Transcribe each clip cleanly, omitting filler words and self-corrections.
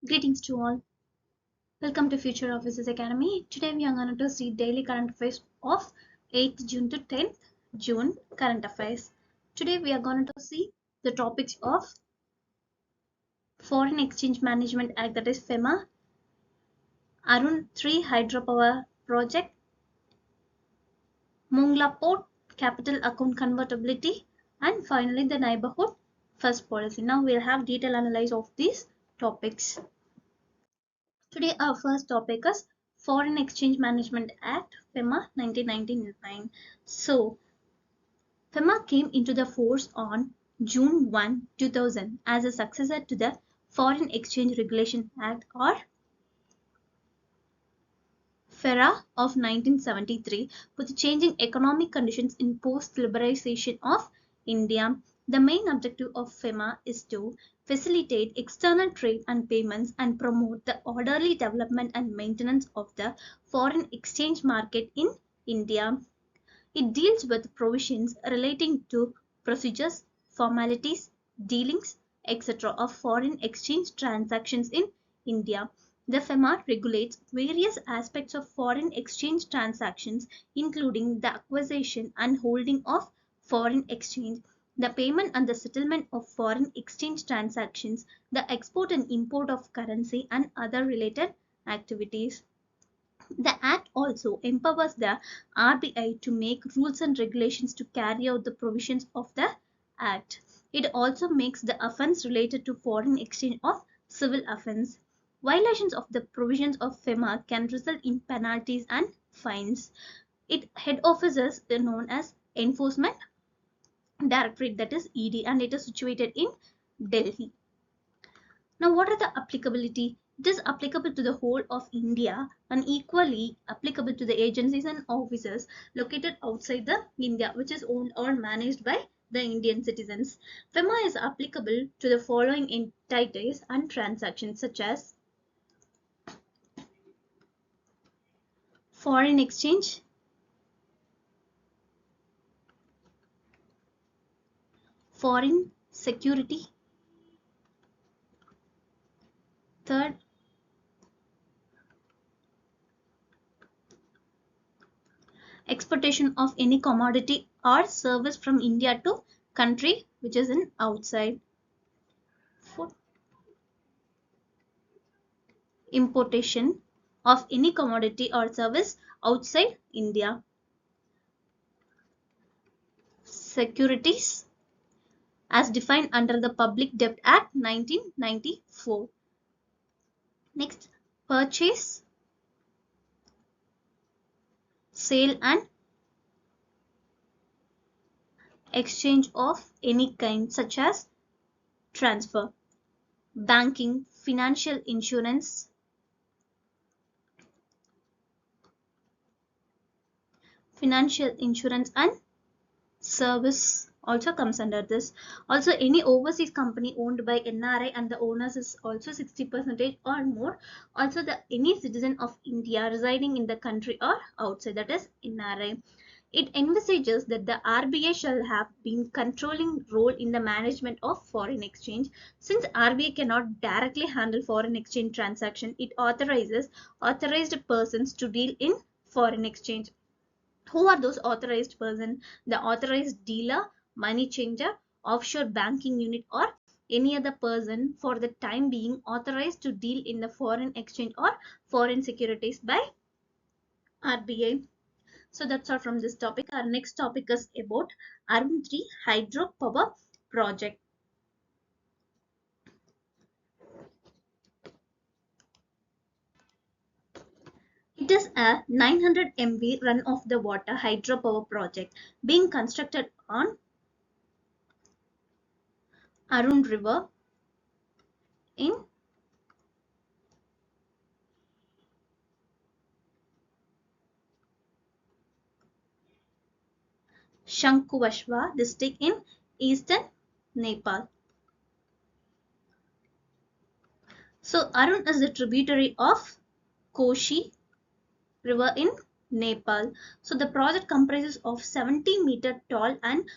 Greetings to all. Welcome to Future Officers Academy. Today we are going to see daily current affairs of 8th June to 10th June current affairs. Today we are going to see the topics of Foreign Exchange Management Act, that is FEMA, Arun 3 Hydropower Project, Mongla Port Capital Account Convertibility, and finally the Neighborhood First Policy. Now we'll have detailed analysis of these topics. Today our first topic is Foreign Exchange Management Act, FEMA 1999. So FEMA came into the force on June 1, 2000 as a successor to the Foreign Exchange Regulation Act or FERA of 1973 with changing economic conditions in post-liberalization of India. The main objective of FEMA is to facilitate external trade and payments and promote the orderly development and maintenance of the foreign exchange market in India. It deals with provisions relating to procedures, formalities, dealings, etc. of foreign exchange transactions in India. The FEMA regulates various aspects of foreign exchange transactions, including the acquisition and holding of foreign exchange, the payment and the settlement of foreign exchange transactions, the export and import of currency, and other related activities. The Act also empowers the RBI to make rules and regulations to carry out the provisions of the Act. It also makes the offence related to foreign exchange of civil offence. Violations of the provisions of FEMA can result in penalties and fines. Its head office is known as Enforcement Directorate, that is ED, and it is situated in Delhi. Now, what are the applicability? It is applicable to the whole of India and equally applicable to the agencies and offices located outside the India, which is owned or managed by the Indian citizens. FEMA is applicable to the following entities and transactions such as foreign exchange, foreign security, third, exportation of any commodity or service from India to country which is in outside. Fourth, importation of any commodity or service outside India. Securities as defined under the Public Debt Act 1994. Next, purchase, sale and exchange of any kind such as transfer, banking, financial insurance, and service also comes under this. Also, any overseas company owned by NRI and the owners is also 60% or more. Also, the any citizen of India residing in the country or outside, that is NRI. It envisages that the RBI shall have been controlling role in the management of foreign exchange. Since RBI cannot directly handle foreign exchange transaction, it authorizes authorized persons to deal in foreign exchange. Who are those authorized persons? The authorized dealer, money changer, offshore banking unit, or any other person for the time being authorized to deal in the foreign exchange or foreign securities by RBI. So that's all from this topic. Our next topic is about Arun 3 Hydropower Project. It is a 900 MV run-of-the-water hydropower project being constructed on Arun River in Shankuvashwa district in eastern Nepal. So Arun is a tributary of Koshi River in Nepal. So the project comprises of 70-meter tall and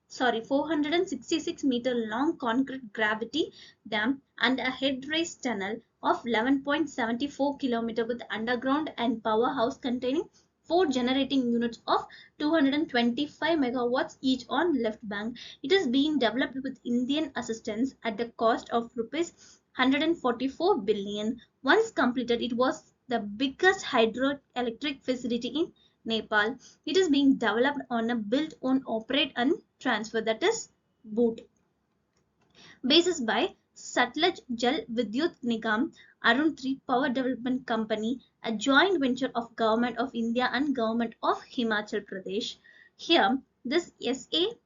466 meter long concrete gravity dam and a head race tunnel of 11.74 km with underground and powerhouse containing 4 generating units of 225 megawatts each on left bank. It is being developed with Indian assistance at the cost of rupees 144 billion. Once completed, it was the biggest hydroelectric facility in Nepal. It is being developed on a build, own, operate and transfer, that is BOOT basis by Sutlej Jal Vidyut Nigam Arun 3 Power Development Company, a joint venture of Government of India and Government of Himachal Pradesh. Here, this SAPDC,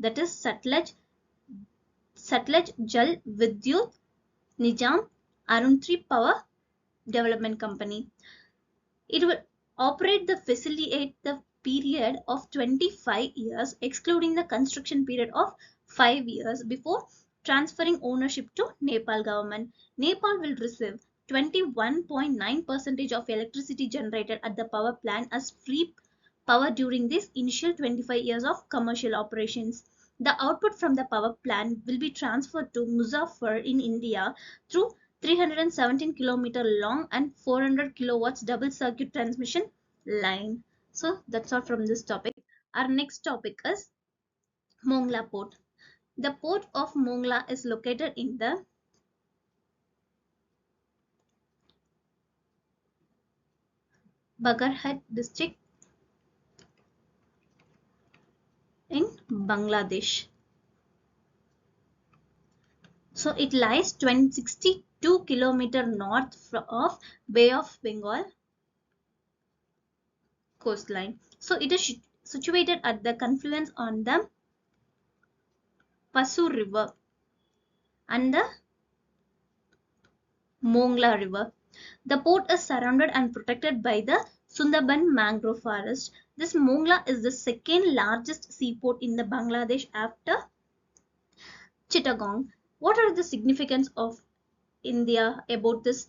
that is Sutlej Jal Vidyut Nigam Arun 3 Power Development Company. It will operate the facilitate the period of 25 years, excluding the construction period of 5 years before transferring ownership to Nepal government. Nepal will receive 21.9% of electricity generated at the power plant as free power during this initial 25 years of commercial operations. The output from the power plant will be transferred to Muzaffar in India through 317-kilometer long and 400 kilowatts double circuit transmission line. So that's all from this topic. Our next topic is Mongla Port. The port of Mongla is located in the Bagarhat district in Bangladesh. So it lies 62-kilometer north of Bay of Bengal coastline. So it is situated at the confluence on the Pasu River and the Mongla River. The port is surrounded and protected by the Sundarban mangrove forest. This Mongla is the second largest seaport in the Bangladesh after Chittagong. What are the significance of India about this?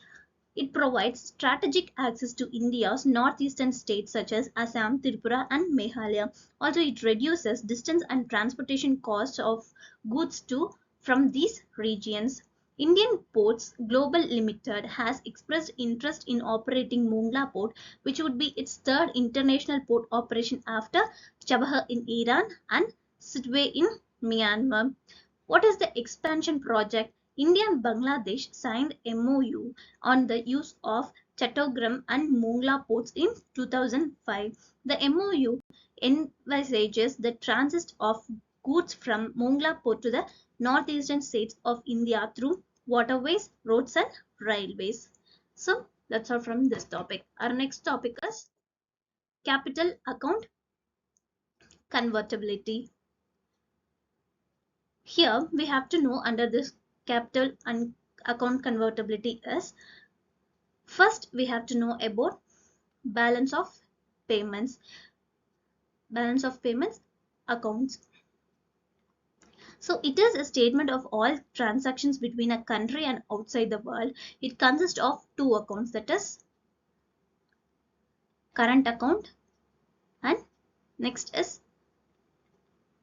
It provides strategic access to India's northeastern states such as Assam, Tripura, and Meghalaya. Also, it reduces distance and transportation costs of goods to from these regions. Indian Ports Global Limited has expressed interest in operating Mongla Port, which would be its third international port operation after Chabahar in Iran and Sittwe in Myanmar. What is the expansion project? India and Bangladesh signed MOU on the use of Chattogram and Mongla ports in 2005. The MOU envisages the transit of goods from Mongla port to the northeastern states of India through waterways, roads and railways. So that's all from this topic. Our next topic is capital account convertibility. Here we have to know under this capital and account convertibility is, first we have to know about balance of payments. Balance of payments accounts. So it is a statement of all transactions between a country and outside the world. It consists of two accounts, that is current account and next is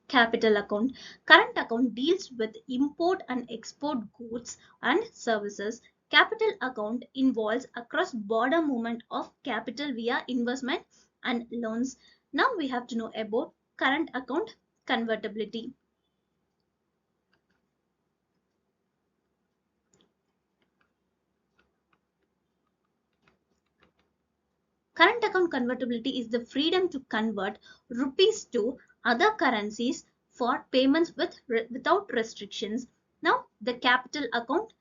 capital account. Current account deals with import and export goods and services. Capital account involves across border movement of capital via investment and loans. Now we have to know about current account convertibility. Current account convertibility is the freedom to convert rupees to other currencies for payments without restrictions. Now the capital account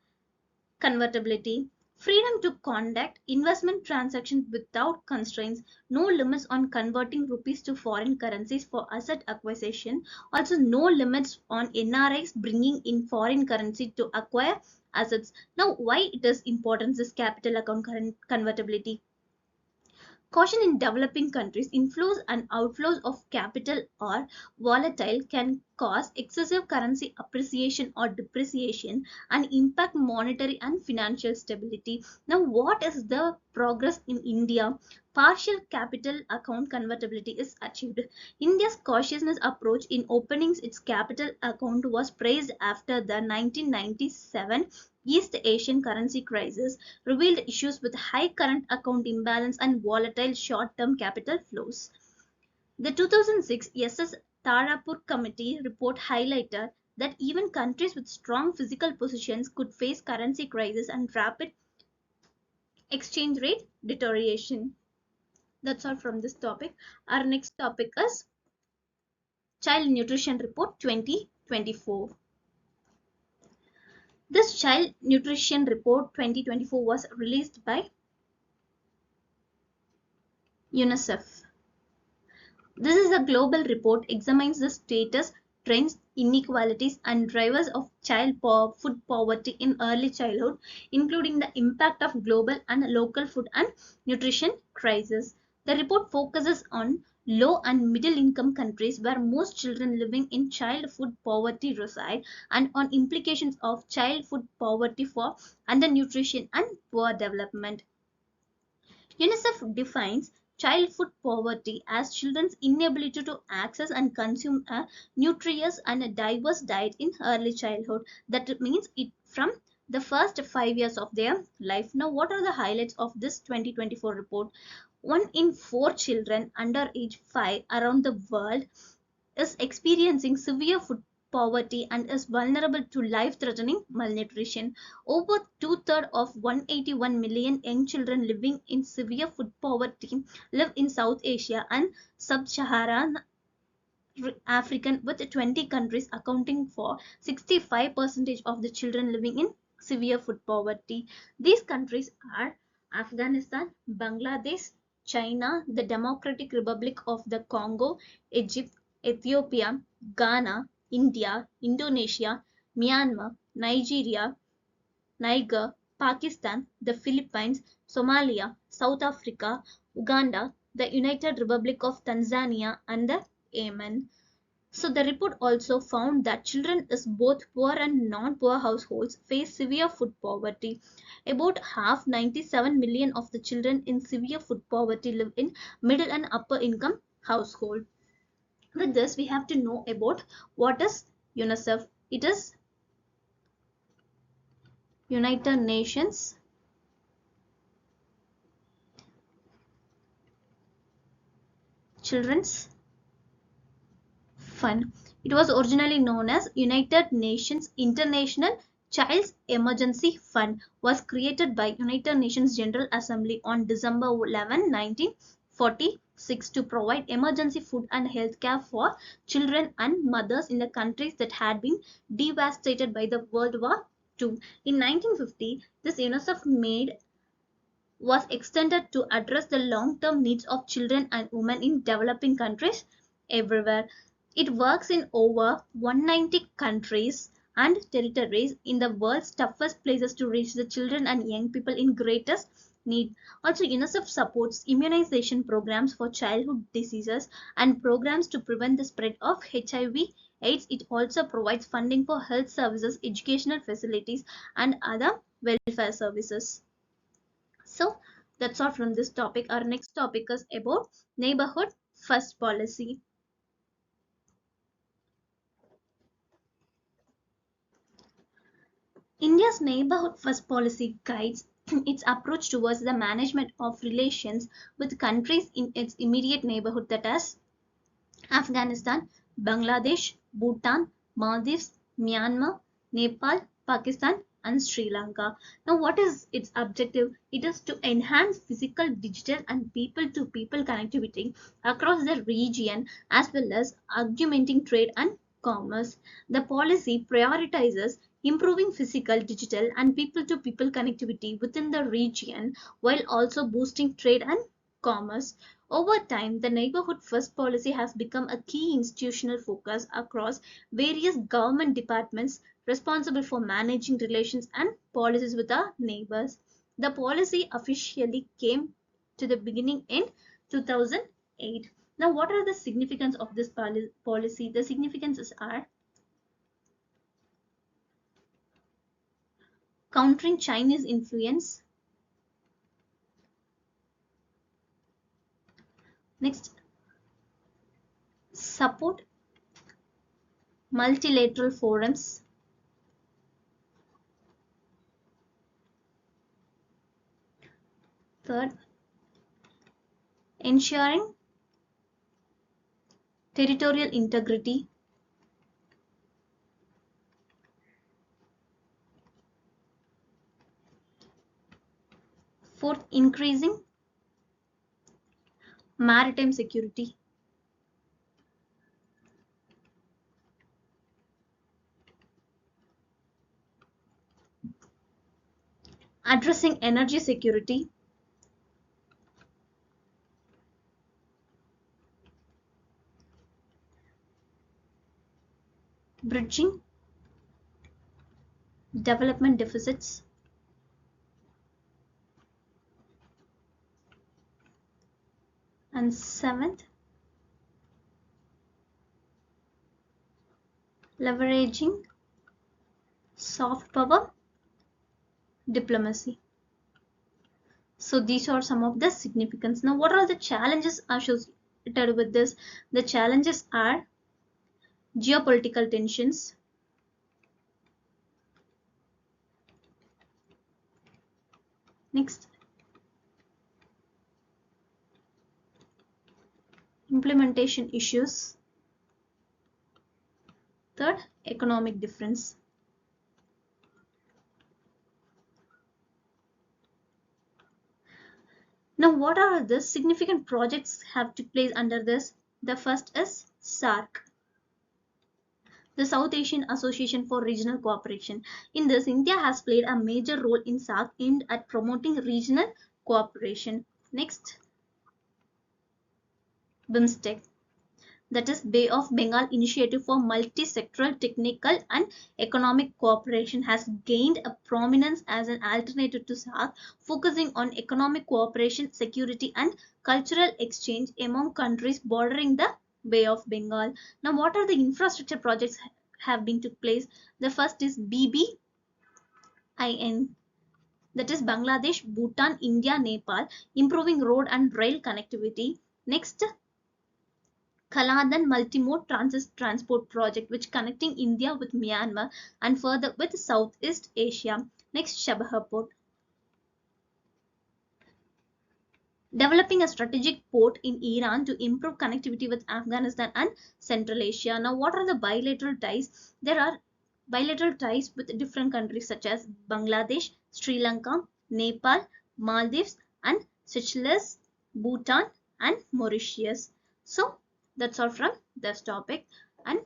convertibility, freedom to conduct investment transactions without constraints, no limits on converting rupees to foreign currencies for asset acquisition, also no limits on NRIs bringing in foreign currency to acquire assets. Now why it is important, this capital account convertibility? Caution in developing countries, inflows and outflows of capital are volatile, can cause excessive currency appreciation or depreciation and impact monetary and financial stability. Now, what is the progress in India? Partial capital account convertibility is achieved. India's cautiousness approach in opening its capital account was praised after the 1997 East Asian currency crisis revealed issues with high current account imbalance and volatile short-term capital flows. The 2006 SS Tarapur Committee report highlighted that even countries with strong physical positions could face currency crisis and rapid exchange rate deterioration. That's all from this topic. Our next topic is Child Nutrition Report 2024. This Child Nutrition Report 2024 was released by UNICEF. This is a global report examines the status, trends, inequalities, and drivers of food poverty in early childhood, including the impact of global and local food and nutrition crisis. The report focuses on low and middle income countries where most children living in child food poverty reside and on implications of child food poverty for undernutrition and poor development. UNICEF defines child food poverty as children's inability to access and consume a nutritious and a diverse diet in early childhood. That means it from the first 5 years of their life. Now, what are the highlights of this 2024 report? 1 in 4 children under age 5 around the world is experiencing severe food poverty and is vulnerable to life-threatening malnutrition. Over two-thirds of 181 million young children living in severe food poverty live in South Asia and Sub-Saharan African, with 20 countries accounting for 65% of the children living in severe food poverty. These countries are Afghanistan, Bangladesh, China, the Democratic Republic of the Congo, Egypt, Ethiopia, Ghana, India, Indonesia, Myanmar, Nigeria, Niger, Pakistan, the Philippines, Somalia, South Africa, Uganda, the United Republic of Tanzania, and the Yemen. So the report also found that children in both poor and non-poor households face severe food poverty. About half, 97 million of the children in severe food poverty live in middle and upper income households. With this, we have to know about what is UNICEF. It is United Nations Children's Fund. It was originally known as United Nations International Child's Emergency Fund, was created by United Nations General Assembly on December 11, 1946 to provide emergency food and health care for children and mothers in the countries that had been devastated by the World War II. In 1950, this UNICEF made was extended to address the long-term needs of children and women in developing countries everywhere. It works in over 190 countries and territories in the world's toughest places to reach the children and young people in greatest need. Also, UNICEF supports immunization programs for childhood diseases and programs to prevent the spread of HIV/AIDS. It also provides funding for health services, educational facilities, and other welfare services. So that's all from this topic. Our next topic is about neighborhood first policy. India's neighborhood first policy guides its approach towards the management of relations with countries in its immediate neighborhood, that is Afghanistan, Bangladesh, Bhutan, Maldives, Myanmar, Nepal, Pakistan, and Sri Lanka. Now, what is its objective? It is to enhance physical, digital, and people to people connectivity across the region as well as augmenting trade and commerce. The policy prioritizes improving physical, digital, and people to people connectivity within the region while also boosting trade and commerce. Over time, the Neighborhood First policy has become a key institutional focus across various government departments responsible for managing relations and policies with our neighbors. The policy officially came to the beginning in 2008. Now, what are the significance of this policy? The significances are countering Chinese influence. Next, support multilateral forums. Third, ensuring territorial integrity. Fourth, increasing maritime security. Addressing energy security. Bridging development deficits. And seventh, leveraging soft power diplomacy. So these are some of the significance. Now, what are the challenges associated with this? The challenges are geopolitical tensions, next, implementation issues, third, economic difference. Now, what are the significant projects have took place under this? The first is SARC, the South Asian Association for Regional Cooperation. In this, India has played a major role in SARC aimed at promoting regional cooperation. Next, BIMSTEC, that is Bay of Bengal Initiative for Multi-Sectoral Technical and Economic Cooperation, has gained a prominence as an alternative to SARC, focusing on economic cooperation, security and cultural exchange among countries bordering the Bay of Bengal. Now, what are the infrastructure projects have been took place? The first is BBIN, that is Bangladesh, Bhutan, India, Nepal, improving road and rail connectivity. Next, Kaladan Multimode Transport Project, which connecting India with Myanmar and further with Southeast Asia. Next, Chabahar Port, developing a strategic port in Iran to improve connectivity with Afghanistan and Central Asia. Now, what are the bilateral ties? There are bilateral ties with different countries such as Bangladesh, Sri Lanka, Nepal, Maldives, and Seychelles, Bhutan, and Mauritius. So, that's all from this topic. And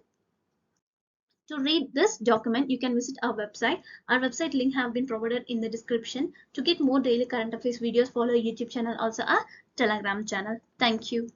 to read this document, you can visit our website. Our website link have been provided in the description. To get more daily current affairs videos, follow our YouTube channel, also our Telegram channel. Thank you.